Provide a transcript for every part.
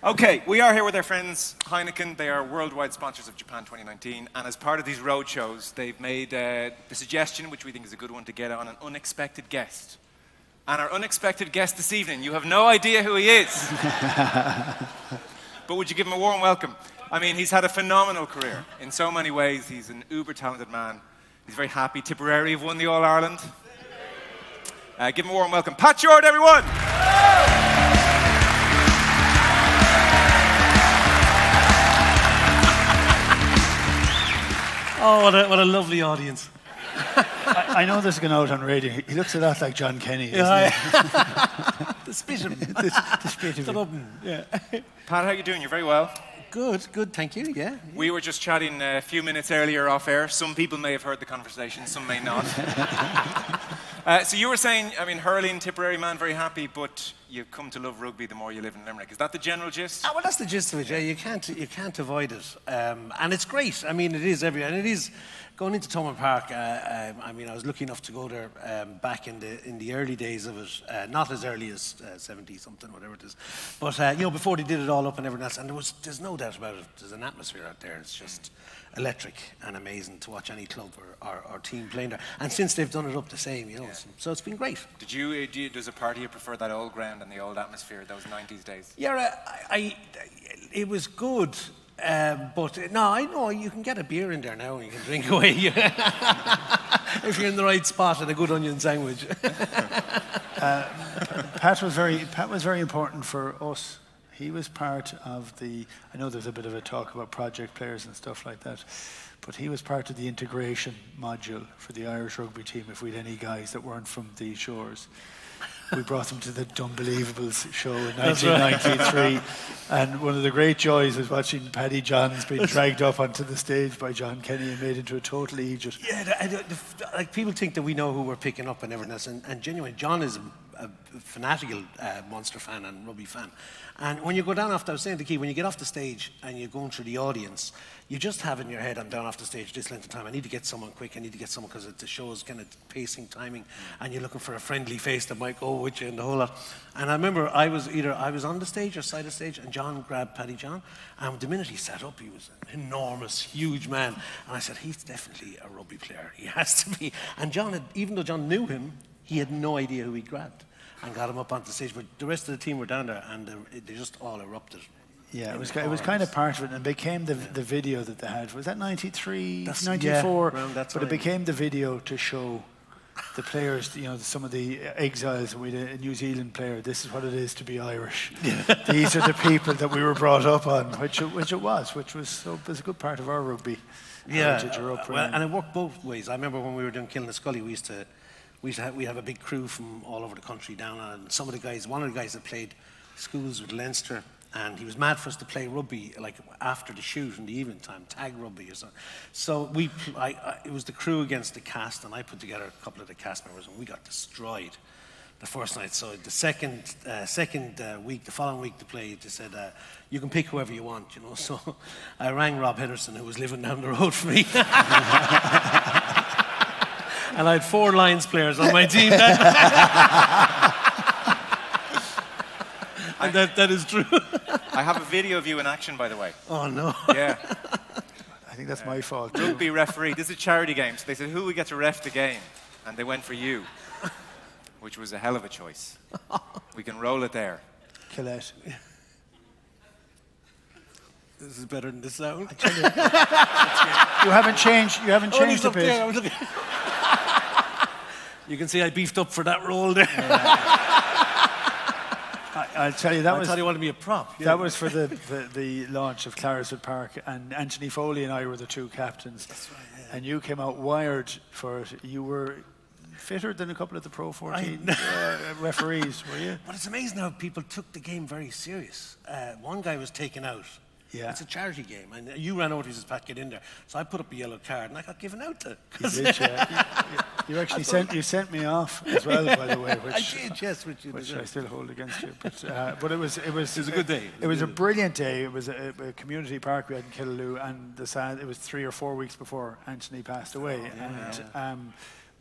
Okay, we are here with our friends Heineken. They are worldwide sponsors of Japan 2019, and as part of these road shows, they've made the suggestion, which we think is a good one, to get on an unexpected guest. And our unexpected guest this evening, you have no idea who he is. But would you give him a warm welcome? I mean, he's had a phenomenal career. In so many ways, he's an uber-talented man. He's very happy. Tipperary have won the All-Ireland. Give him a warm welcome. Pat Shortt, everyone! Oh, what a lovely audience. I know this is going out on radio. He looks a lot like John Kenny, doesn't he? The spit of him. The spit of him. Yeah. Pat, how are you doing? You're very well. Good, thank you, yeah. We were just chatting a few minutes earlier off air. Some people may have heard the conversation, some may not. So you were saying, I mean, Hurling, Tipperary man, very happy, but you come to love rugby the more you live in Limerick. Is that the general gist? Well, that's the gist of it, yeah. You can't avoid it. And it's great. I mean, it is everywhere. And it is, going into Thomond Park, I mean, I was lucky enough to go there back in the early days of it. Not as early as 70-something, whatever it is. But, you know, before they did it all up and everything else. And there's no doubt about it. There's an atmosphere out there. It's just electric and amazing to watch any club or team playing there. And since they've done it up the same, you know, so it's been great. Does a party you prefer that old ground and the old atmosphere, those 90s days? Yeah, it was good. But no, I know you can get a beer in there now and you can drink away if you're in the right spot and a good onion sandwich. Pat was very important for us. He was part of I know there's a bit of a talk about project players and stuff like that, but he was part of the integration module for the Irish rugby team. If we had any guys that weren't from these shores, we brought them to the Dumbalievables show in 1993. And one of the great joys was watching Paddy Johns being dragged up onto the stage by John Kenny and made into a total Egypt. Yeah, like people think that we know who we're picking up and everything else, and genuinely, John is a fanatical Munster fan and rugby fan. And when you go down after, I was saying to Key, when you get off the stage and you're going through the audience, you just have in your head, I'm down off the stage this length of time, I need to get someone quick, I need to get someone because the show is kind of pacing, timing, and you're looking for a friendly face that might go with you and the whole lot. And I remember I was on the stage or side of the stage, and John grabbed Paddy John, and the minute he sat up, he was an enormous, huge man. And I said, he's definitely a rugby player, he has to be. And John even though John knew him, he had no idea who he grabbed and got him up onto the stage. But the rest of the team were down there, and they just all erupted. Yeah, it was kind of part of it, and it became the video that they had. Was that 93, 94? Yeah, but it became the video to show the players, you know, some of the exiles. We had a New Zealand player. This is what it is to be Irish. These are the people that we were brought up on, which it was a good part of our rugby. And it worked both ways. I remember when we were doing Killing the Scully, we'd have a big crew from all over the country down, and one of the guys that played schools with Leinster, and he was mad for us to play rugby like after the shoot in the evening time, tag rugby or something. So it was the crew against the cast, and I put together a couple of the cast members, and we got destroyed the first night. So the second week, the following week to play, they said, you can pick whoever you want, you know. So I rang Rob Henderson, who was living down the road from me. And I had 4 Lions players on my team. And that is true. I have a video of you in action, by the way. Oh, no. Yeah. I think that's my fault. Rugby referee. This is a charity game. So they said, who will get to ref the game? And they went for you, which was a hell of a choice. We can roll it there. Colette. This is better than the sound. You haven't changed a bit. You can see I beefed up for that role there. I'll tell you, I thought he wanted me a prop. Yeah. That was for the launch of Clareswood Park, and Anthony Foley and I were the 2 captains. That's right, yeah. And you came out wired for it. You were fitter than a couple of the Pro 14 referees, were you? But it's amazing how people took the game very serious. One guy was taken out. Yeah. It's a charity game, and you ran over to his Pat, get in there. So I put up a yellow card, and I got given out to. You did, yeah. You actually sent me off as well, by the way. Which, I did, yes, which I still hold against you. But it was a good day. It was a brilliant day. It was a community park we had in Killaloe, and it was 3 or 4 weeks before Anthony passed away.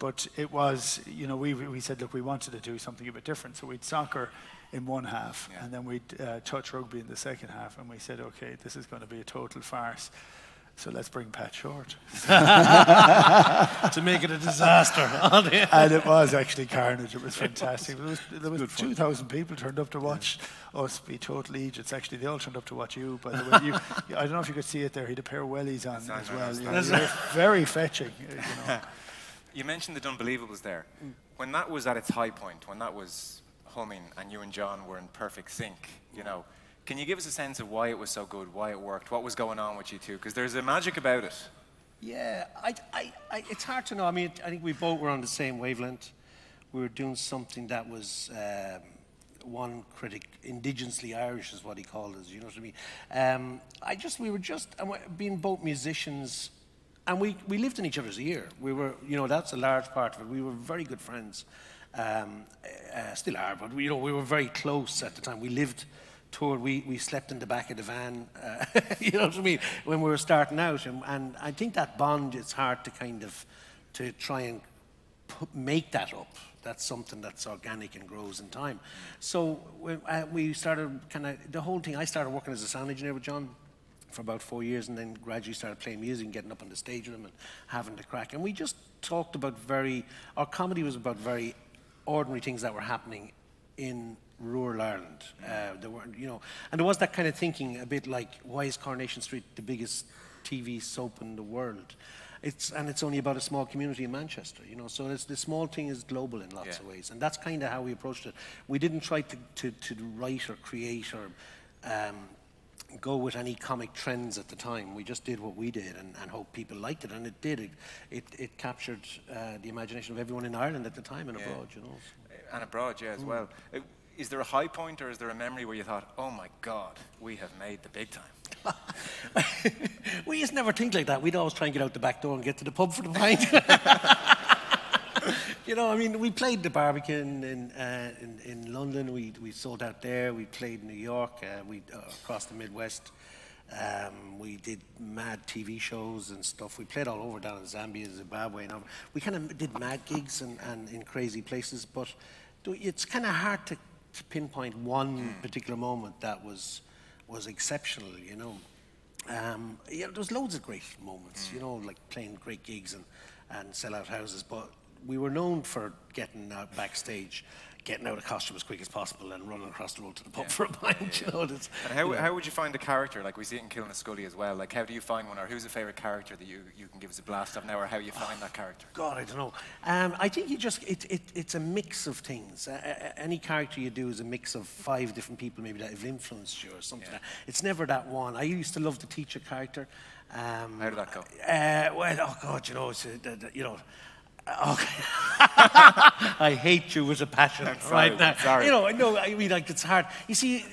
But it was, you know, we said, look, we wanted to do something a bit different. So we'd soccer in one half, Yeah. and then we'd touch rugby in the second half, and we said, okay, this is going to be a total farce. So let's bring Pat Shortt. To make it a disaster. And it was actually carnage. It was fantastic. There was 2,000 people turned up to watch us be total idiots. Actually, they all turned up to watch you, by the way. I don't know if you could see it there. He had a pair of wellies on as well. You were very fetching. You mentioned the Unbelievables there. When that was at its high point, when that was humming and you and John were in perfect sync, can you give us a sense of why it was so good, why it worked, what was going on with you two? Because there's a magic about it. Yeah, it's hard to know. I mean, I think we both were on the same wavelength. We were doing something that was, one critic, indigenously Irish is what he called us, you know what I mean? We were just, being both musicians, and we lived in each other's ear. We were, that's a large part of it. We were very good friends, still are, but we were very close at the time. We lived, toured, we slept in the back of the van, you know what I mean, when we were starting out. And I think that bond, it's hard to to try and make that up. That's something that's organic and grows in time. So we started the whole thing, I started working as a sound engineer with John for about 4 years, and then gradually started playing music and getting up on the stage with him and having the crack. And we just talked about our comedy was about very ordinary things that were happening in rural Ireland. There weren't, and there was that kind of thinking, a bit like, why is Coronation Street the biggest TV soap in the world? It's only about a small community in Manchester, So the small thing is global in lots of ways, and that's kind of how we approached it. We didn't try to write or create or go with any comic trends at the time. We just did what we did and hoped people liked it, and it did. It captured the imagination of everyone in Ireland at the time and abroad, And abroad, as well. Is there a high point, or is there a memory where you thought, oh my God, we have made the big time? We used to never think like that. We'd always try and get out the back door and get to the pub for the pint. We played the Barbican in London. We sold out there. We played in New York. We across the Midwest. We did mad TV shows and stuff. We played all over down in Zambia, Zimbabwe. And we kind of did mad gigs and in crazy places. But it's kind of hard to pinpoint one particular moment that was exceptional, there's loads of great moments, like playing great gigs and sell-out houses, but we were known for getting out backstage, getting out of costume as quick as possible and running across the road to the pub for a pint, And how would you find a character? Like we see it in Killing a Scully as well. Like how do you find one, or who's a favourite character that you can give us a blast of now, or how you find that character? God, I don't know. I think it's a mix of things. Any character you do is a mix of 5 different people maybe that have influenced you or something. It's never that one. I used to love the teacher character. How did that go? Okay. I hate you with a passion right now. Sorry. It's hard. You see,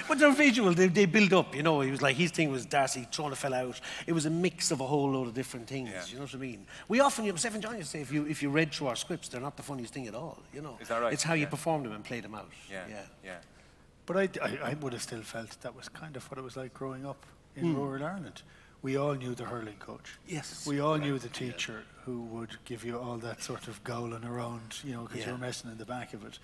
but they're visual. They build up. He was like, his thing was Darcy throwing a fella out. It was a mix of a whole load of different things. You know what I mean? We often, Steph and John used to say, if you read through our scripts, they're not the funniest thing at all. Is that right? It's how you perform them and play them out. Yeah. But I would have still felt that was kind of what it was like growing up in rural Ireland. We all knew the hurling coach. Yes. We all knew the teacher who would give you all that sort of gowling around, because you were messing in the back of it.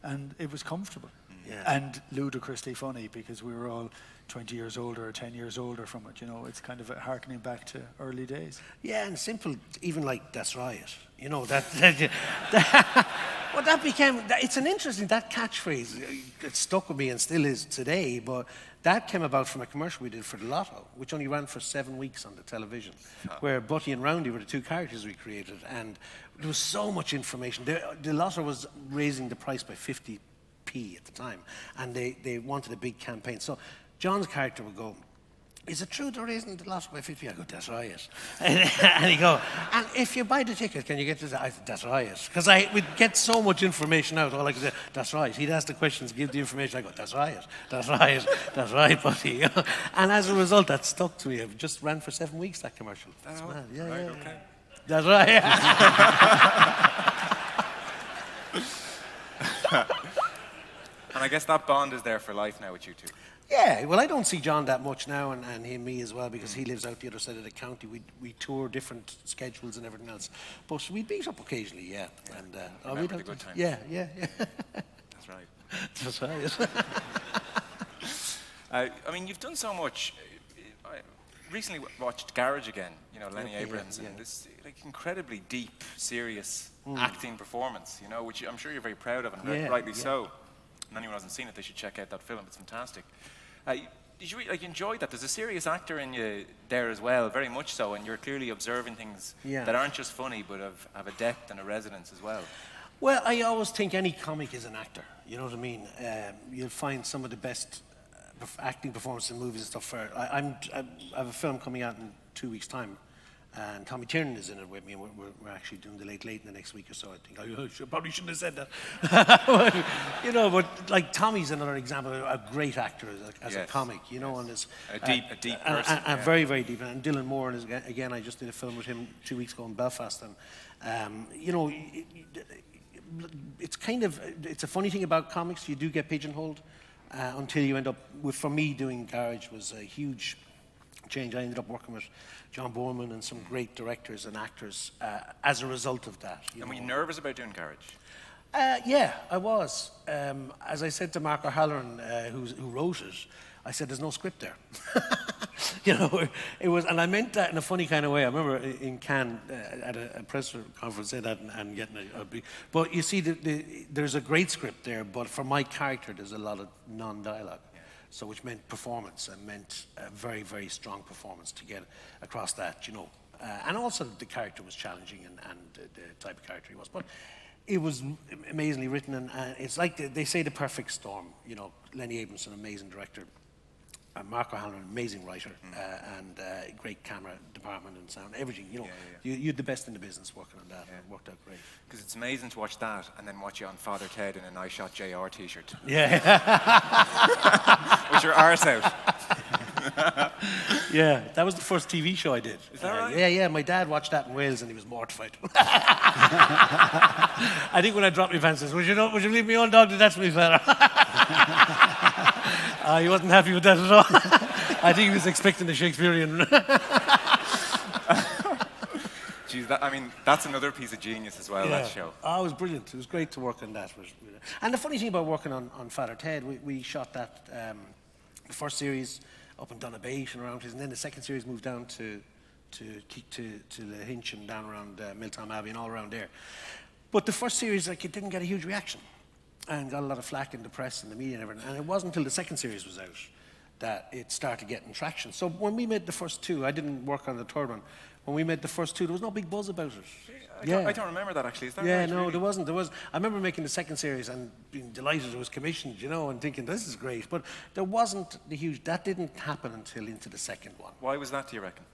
And it was comfortable. Yeah. And ludicrously funny, because we were all 20 years older or 10 years older from it. It's kind of harkening back to early days. Yeah, and simple, even like That's Riot. Well, that became, it's an interesting, that catchphrase, it stuck with me and still is today, but that came about from a commercial we did for the Lotto, which only ran for 7 weeks on the television, where Butty and Roundy were the 2 characters we created, and there was so much information. The Lotto was raising the price by 50p at the time, and they wanted a big campaign. So John's character would go, is it true they're raising the Lotto by 50p? I go, that's right. And he go, and if you buy the ticket, can you get this? I said, that's right. Because we'd get so much information out. All I could say, that's right. He'd ask the questions, give the information. I go, that's right. That's right, buddy. And as a result, that stuck to me. It just ran for 7 weeks, that commercial. That's mad. Yeah, right, yeah. okay. That's right. And And I guess that bond is there for life now with you two. Yeah, well, I don't see John that much now, and him, me as well, because he lives out the other side of the county. We tour different schedules and everything else, but we meet up occasionally, yeah. And remember the good times. Yeah. That's right. That's right. I mean, you've done so much. I recently watched Garage again, Lenny Abrams, and this incredibly deep, serious acting performance, which I'm sure you're very proud of, and rightly so. And anyone who hasn't seen it, they should check out that film. It's fantastic. Did you enjoy that? There's a serious actor in you there as well, very much so, and you're clearly observing things that aren't just funny, but have a depth and a resonance as well. Well, I always think any comic is an actor. You know what I mean? You'll find some of the best acting performances in movies and stuff. I have a film coming out in 2 weeks' time, and Tommy Tiernan is in it with me, and we're actually doing the Late in the next week or so. I think I probably shouldn't have said that. But like Tommy's another example of a great actor as a comic, and is a deep person. And very, very deep. And Dylan Moore, is, again, I just did a film with him 2 weeks ago in Belfast, and it's a funny thing about comics. You do get pigeonholed until you end up with. For me, doing Garage was a huge change. I ended up working with John Borman and some great directors and actors as a result of that. And were you nervous about doing Garage? Yeah, I was. As I said to Mark O'Halloran, who wrote it, I said, "There's no script there." It was, and I meant that in a funny kind of way. I remember in Cannes at a press conference saying that and getting but you see, there's a great script there, but for my character, there's a lot of non-dialogue. So which meant performance, and meant a very, very strong performance to get across that, And also the character was challenging, and the type of character he was. But it was amazingly written, and it's like they say the perfect storm. Lenny Abrams, an amazing director. Mark O'Halloran, amazing writer, and great camera department and sound, everything. You had the best in the business working on that. It worked out great. Because it's amazing to watch that and then watch you on Father Ted in a nice shot JR t-shirt. Yeah. With your arse out. Yeah, that was the first TV show I did. Is that right? Yeah. My dad watched that in Wales and he was mortified. I think when I dropped my pants, he says, would you leave me on, dog? That's me, fella. He wasn't happy with that at all. I think he was expecting the Shakespearean. Jeez, that's another piece of genius as well, that show. Oh, it was brilliant. It was great to work on that. And the funny thing about working on Father Ted, we shot that, the first series up in Donabate and around his, and then the second series moved down to the Hinch and down around Milltown Abbey and all around there. But the first series, it didn't get a huge reaction. And got a lot of flack in the press and the media and everything. And it wasn't until the second series was out that it started getting traction. So when we made the first two, I didn't work on the third one. When we made the first two, there was no big buzz about it. I don't remember that, actually. Is that right? Yeah, no, really? there wasn't. I remember making the second series and being delighted it was commissioned, and thinking, this is great. But there wasn't that didn't happen until into the second one. Why was that, do you reckon?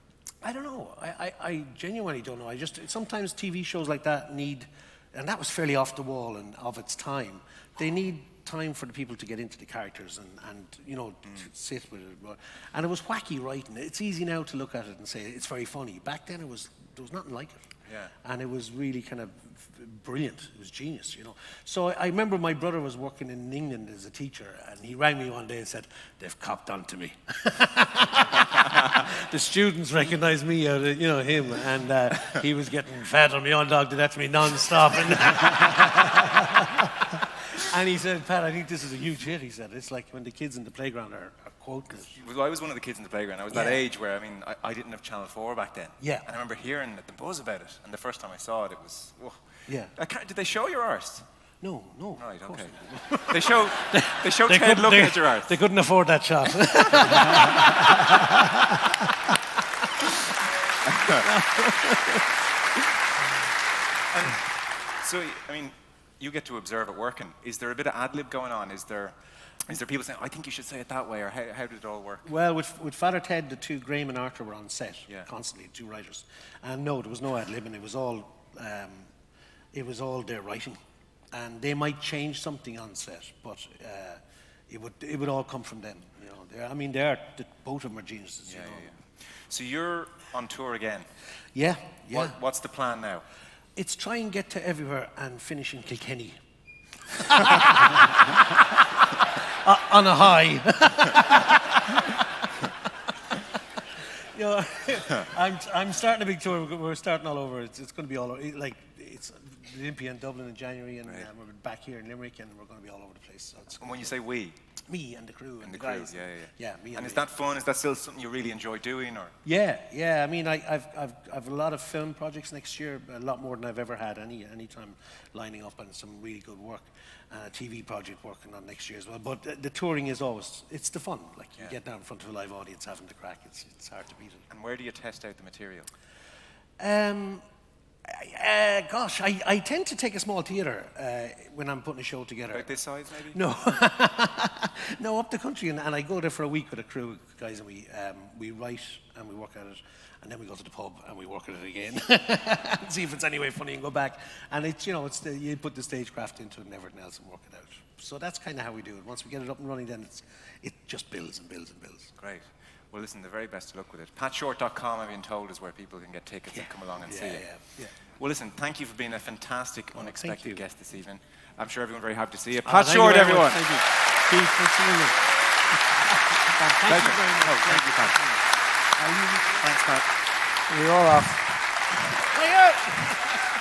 I don't know. I genuinely don't know. Sometimes TV shows like that need, and that was fairly off the wall and of its time, they need time for the people to get into the characters and to sit with it. And it was wacky writing. It's easy now to look at it and say it's very funny. Back then there was nothing like it. Yeah. And it was really kind of brilliant. It was genius, So I remember my brother was working in England as a teacher, and he rang me one day and said, "They've copped on to me." The students recognized me out of, him, and he was getting fat on me on dog, did that to me non-stop. And he said, "Pat, I think this is a huge hit." He said, "It's like when the kids in the playground are quoting it." Well, I was one of the kids in the playground. I was that age where, I didn't have Channel 4 back then. Yeah. And I remember hearing the buzz about it. And the first time I saw it, it was, whoa. Yeah. Did they show your arse? No. Right, okay. They show Ted looking at your arse. They couldn't afford that shot. So, you get to observe it working. Is there a bit of ad-lib going on? Is there people saying, "I think you should say it that way," or how did it all work? Well, with Father Ted, the two, Graham and Arthur, were on set constantly, two writers. And no, there was no ad-libbing. It was all their writing. And they might change something on set, but it would all come from them. Both of them are geniuses. Yeah. So you're on tour again. Yeah. What's the plan now? It's try and get to everywhere and finish in Kilkenny. on a high. You know, I'm starting a big tour. We're starting all over. It's going to be all over. Like it's the Olympia in Dublin in January, and we're back here in Limerick, and we're going to be all over the place. So it's And when you say we, me and the crew and the crew, guys. yeah. Me And me. is that fun? Is that still something you really enjoy doing, or? Yeah. I mean, I've a lot of film projects next year, a lot more than I've ever had any time lining up, and some really good work. A TV project working on next year as well. But the touring is always, it's the fun. Like you get down in front of a live audience having the crack. It's hard to beat it. And where do you test out the material? Gosh, I tend to take a small theatre when I'm putting a show together. About this size, maybe? No, no, up the country, and I go there for a week with a crew of guys, and we write and we work at it, and then we go to the pub and we work at it again, and see if it's any way funny and go back. And it's you put the stagecraft into it and everything else and work it out. So that's kind of how we do it. Once we get it up and running, then it just builds and builds and builds. Great. Well, listen, the very best of luck with it. Patshortt.com, I've been told, is where people can get tickets and come along and see it. Yeah. Well, listen, thank you for being a fantastic, unexpected you. guest this evening. I'm sure everyone's very happy to see you. Thank Pat you Shortt, very much. everyone. Thank you. Keith, thanks for doing it. Thank you very much. Oh, thank you, Pat. Thanks, Pat. We're all off. Hiya!